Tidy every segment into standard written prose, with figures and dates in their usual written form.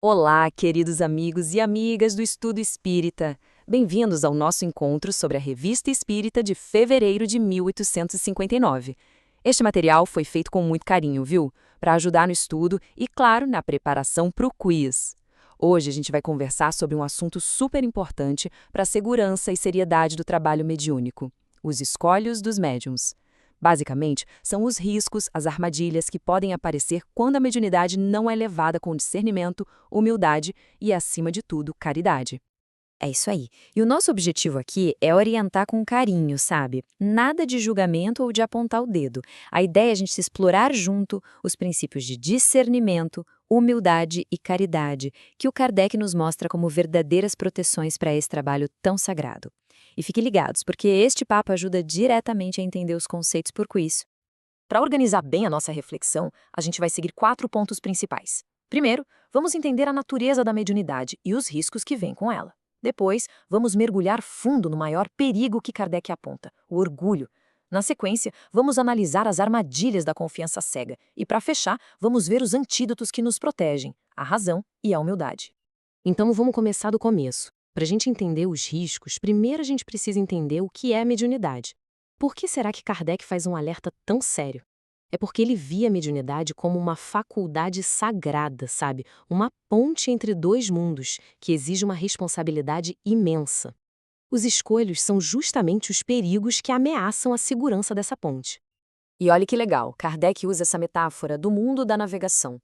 Olá, queridos amigos e amigas do Estudo Espírita. Bem-vindos ao nosso encontro sobre a Revista Espírita de fevereiro de 1859. Este material foi feito com muito carinho, viu? Para ajudar no estudo e, claro, na preparação para o quiz. Hoje a gente vai conversar sobre um assunto super importante para a segurança e seriedade do trabalho mediúnico: os escolhos dos médiuns. Basicamente, são os riscos, as armadilhas que podem aparecer quando a mediunidade não é levada com discernimento, humildade e, acima de tudo, caridade. É isso aí. E o nosso objetivo aqui é orientar com carinho, sabe? Nada de julgamento ou de apontar o dedo. A ideia é a gente se explorar junto os princípios de discernimento, humildade e caridade, que o Kardec nos mostra como verdadeiras proteções para esse trabalho tão sagrado. E fiquem ligados, porque este papo ajuda diretamente a entender os conceitos por quiz. Para organizar bem a nossa reflexão, a gente vai seguir 4 pontos principais. Primeiro, vamos entender a natureza da mediunidade e os riscos que vêm com ela. Depois, vamos mergulhar fundo no maior perigo que Kardec aponta: o orgulho. Na sequência, vamos analisar as armadilhas da confiança cega. E, para fechar, vamos ver os antídotos que nos protegem: a razão e a humildade. Então, vamos começar do começo. Para a gente entender os riscos, primeiro a gente precisa entender o que é a mediunidade. Por que será que Kardec faz um alerta tão sério? É porque ele via a mediunidade como uma faculdade sagrada, sabe? Uma ponte entre dois mundos, que exige uma responsabilidade imensa. Os escolhos são justamente os perigos que ameaçam a segurança dessa ponte. E olha que legal, Kardec usa essa metáfora do mundo da navegação.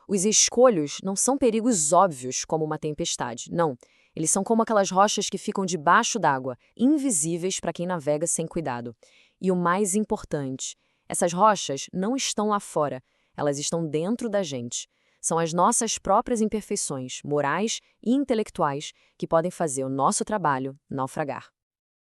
Os escolhos não são perigos óbvios, como uma tempestade, não. Eles são como aquelas rochas que ficam debaixo d'água, invisíveis para quem navega sem cuidado. E o mais importante, essas rochas não estão lá fora, elas estão dentro da gente. São as nossas próprias imperfeições, morais e intelectuais, que podem fazer o nosso trabalho naufragar.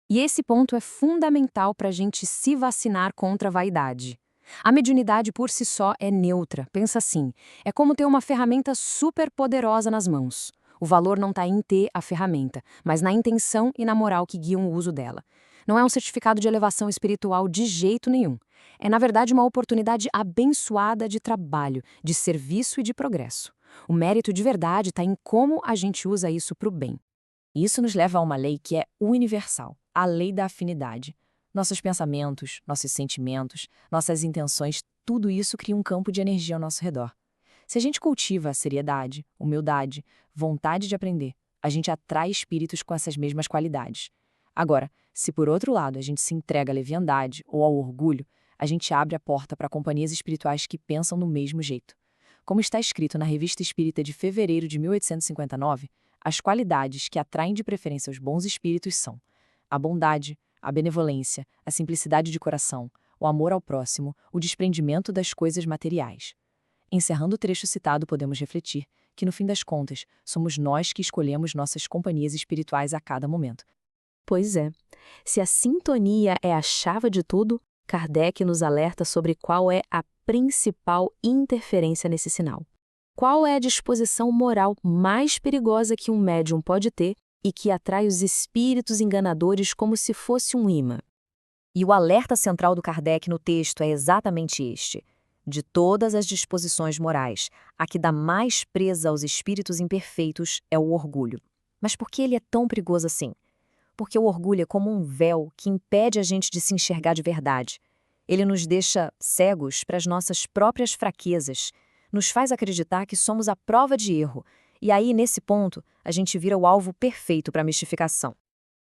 E esse ponto é fundamental para a gente se vacinar contra a vaidade. A mediunidade por si só é neutra, pensa assim, é como ter uma ferramenta super poderosa nas mãos. O valor não está em ter a ferramenta, mas na intenção e na moral que guiam o uso dela. Não é um certificado de elevação espiritual de jeito nenhum. É, na verdade, uma oportunidade abençoada de trabalho, de serviço e de progresso. O mérito de verdade está em como a gente usa isso para o bem. Isso nos leva a uma lei que é universal, a lei da afinidade. Nossos pensamentos, nossos sentimentos, nossas intenções, tudo isso cria um campo de energia ao nosso redor. Se a gente cultiva a seriedade, humildade, vontade de aprender, a gente atrai espíritos com essas mesmas qualidades. Agora, se por outro lado a gente se entrega à leviandade ou ao orgulho, a gente abre a porta para companhias espirituais que pensam do mesmo jeito. Como está escrito na Revista Espírita de fevereiro de 1859, as qualidades que atraem de preferência os bons espíritos são a bondade, a benevolência, a simplicidade de coração, o amor ao próximo, o desprendimento das coisas materiais. Encerrando o trecho citado, podemos refletir que, no fim das contas, somos nós que escolhemos nossas companhias espirituais a cada momento. Pois é, se a sintonia é a chave de tudo, Kardec nos alerta sobre qual é a principal interferência nesse sinal. Qual é a disposição moral mais perigosa que um médium pode ter e que atrai os espíritos enganadores como se fosse um imã? E o alerta central do Kardec no texto é exatamente este: de todas as disposições morais, a que dá mais presa aos espíritos imperfeitos é o orgulho. Mas por que ele é tão perigoso assim? Porque o orgulho é como um véu que impede a gente de se enxergar de verdade. Ele nos deixa cegos para as nossas próprias fraquezas, nos faz acreditar que somos a prova de erro, e aí, nesse ponto, a gente vira o alvo perfeito para a mistificação.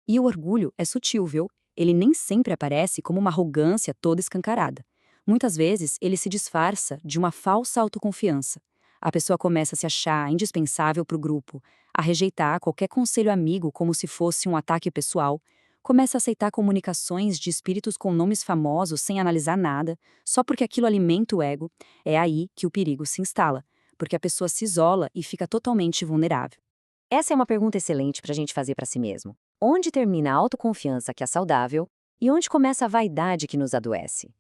E o orgulho é sutil, viu? Ele nem sempre aparece como uma arrogância toda escancarada. Muitas vezes, ele se disfarça de uma falsa autoconfiança. A pessoa começa a se achar indispensável para o grupo, a rejeitar qualquer conselho amigo como se fosse um ataque pessoal, começa a aceitar comunicações de espíritos com nomes famosos sem analisar nada, só porque aquilo alimenta o ego. É aí que o perigo se instala, porque a pessoa se isola e fica totalmente vulnerável. Essa é uma pergunta excelente para a gente fazer para si mesmo. Onde termina a autoconfiança que é saudável e onde começa a vaidade que nos adoece?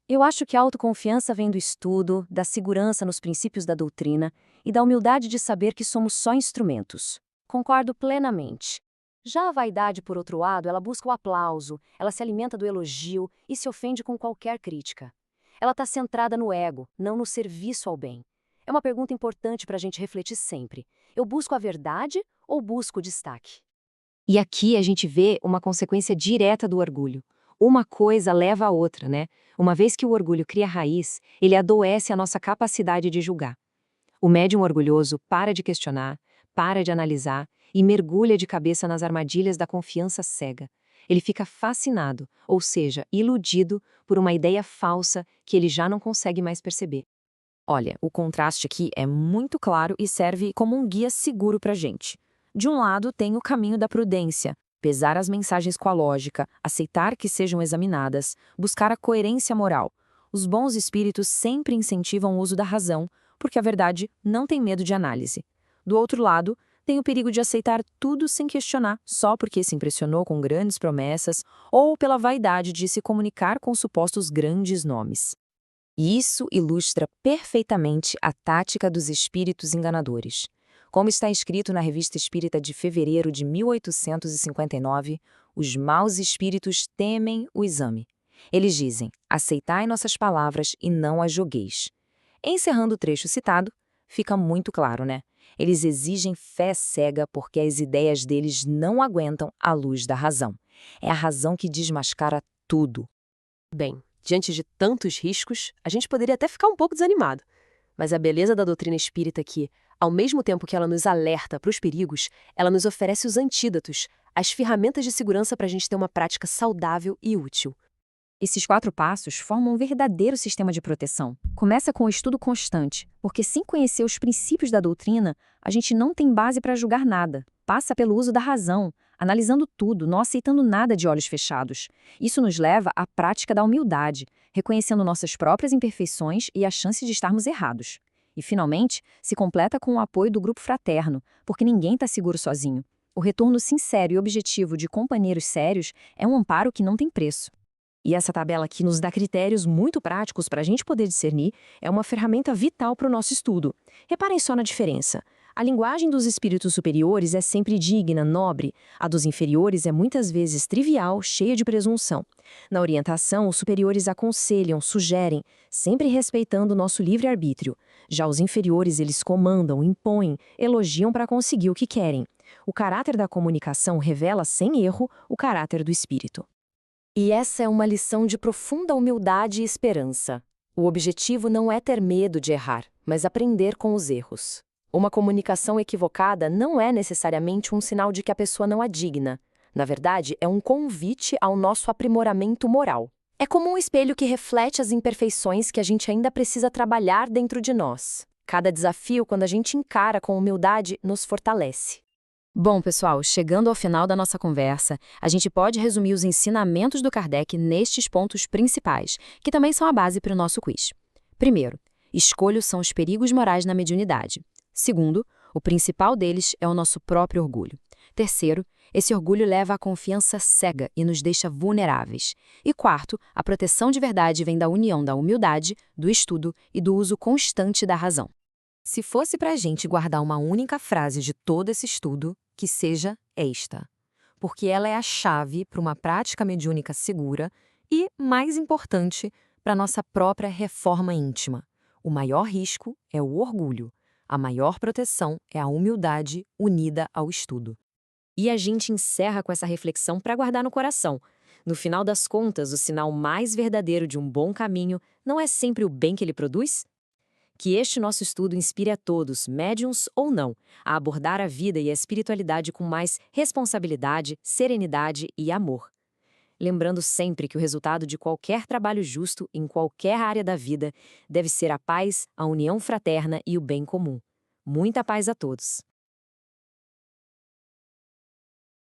Eu acho que a autoconfiança vem do estudo, da segurança nos princípios da doutrina e da humildade de saber que somos só instrumentos. Concordo plenamente. Já a vaidade, por outro lado, ela busca o aplauso, ela se alimenta do elogio e se ofende com qualquer crítica. Ela está centrada no ego, não no serviço ao bem. É uma pergunta importante para a gente refletir sempre. Eu busco a verdade ou busco o destaque? E aqui a gente vê uma consequência direta do orgulho. Uma coisa leva a outra, né? Uma vez que o orgulho cria raiz, ele adoece a nossa capacidade de julgar. O médium orgulhoso para de questionar, para de analisar e mergulha de cabeça nas armadilhas da confiança cega. Ele fica fascinado, ou seja, iludido por uma ideia falsa que ele já não consegue mais perceber. Olha, o contraste aqui é muito claro e serve como um guia seguro para a gente. De um lado, tem o caminho da prudência, pesar as mensagens com a lógica, aceitar que sejam examinadas, buscar a coerência moral. Os bons espíritos sempre incentivam o uso da razão, porque a verdade não tem medo de análise. Do outro lado, tem o perigo de aceitar tudo sem questionar, só porque se impressionou com grandes promessas ou pela vaidade de se comunicar com supostos grandes nomes. E isso ilustra perfeitamente a tática dos espíritos enganadores. Como está escrito na Revista Espírita de fevereiro de 1859, os maus espíritos temem o exame. Eles dizem: aceitai nossas palavras e não as julgueis. Encerrando o trecho citado, fica muito claro, né? Eles exigem fé cega porque as ideias deles não aguentam a luz da razão. É a razão que desmascara tudo. Bem, diante de tantos riscos, a gente poderia até ficar um pouco desanimado. Mas a beleza da doutrina espírita é que, ao mesmo tempo que ela nos alerta para os perigos, ela nos oferece os antídotos, as ferramentas de segurança para a gente ter uma prática saudável e útil. Esses 4 passos formam um verdadeiro sistema de proteção. Começa com o estudo constante, porque sem conhecer os princípios da doutrina, a gente não tem base para julgar nada. Passa pelo uso da razão, analisando tudo, não aceitando nada de olhos fechados. Isso nos leva à prática da humildade, reconhecendo nossas próprias imperfeições e a chance de estarmos errados. E, finalmente, se completa com o apoio do grupo fraterno, porque ninguém está seguro sozinho. O retorno sincero e objetivo de companheiros sérios é um amparo que não tem preço. E essa tabela aqui nos dá critérios muito práticos para a gente poder discernir, é uma ferramenta vital para o nosso estudo. Reparem só na diferença. A linguagem dos espíritos superiores é sempre digna, nobre. A dos inferiores é muitas vezes trivial, cheia de presunção. Na orientação, os superiores aconselham, sugerem, sempre respeitando o nosso livre-arbítrio. Já os inferiores, eles comandam, impõem, elogiam para conseguir o que querem. O caráter da comunicação revela, sem erro, o caráter do espírito. E essa é uma lição de profunda humildade e esperança. O objetivo não é ter medo de errar, mas aprender com os erros. Uma comunicação equivocada não é necessariamente um sinal de que a pessoa não é digna. Na verdade, é um convite ao nosso aprimoramento moral. É como um espelho que reflete as imperfeições que a gente ainda precisa trabalhar dentro de nós. Cada desafio, quando a gente encara com humildade, nos fortalece. Bom, pessoal, chegando ao final da nossa conversa, a gente pode resumir os ensinamentos do Kardec nestes pontos principais, que também são a base para o nosso quiz. Primeiro, escolhos são os perigos morais na mediunidade. Segundo, o principal deles é o nosso próprio orgulho. Terceiro, esse orgulho leva à confiança cega e nos deixa vulneráveis. E quarto, a proteção de verdade vem da união da humildade, do estudo e do uso constante da razão. Se fosse para a gente guardar uma única frase de todo esse estudo, que seja esta, porque ela é a chave para uma prática mediúnica segura e, mais importante, para nossa própria reforma íntima. O maior risco é o orgulho, a maior proteção é a humildade unida ao estudo. E a gente encerra com essa reflexão para guardar no coração. No final das contas, o sinal mais verdadeiro de um bom caminho não é sempre o bem que ele produz? Que este nosso estudo inspire a todos, médiuns ou não, a abordar a vida e a espiritualidade com mais responsabilidade, serenidade e amor. Lembrando sempre que o resultado de qualquer trabalho justo em qualquer área da vida deve ser a paz, a união fraterna e o bem comum. Muita paz a todos!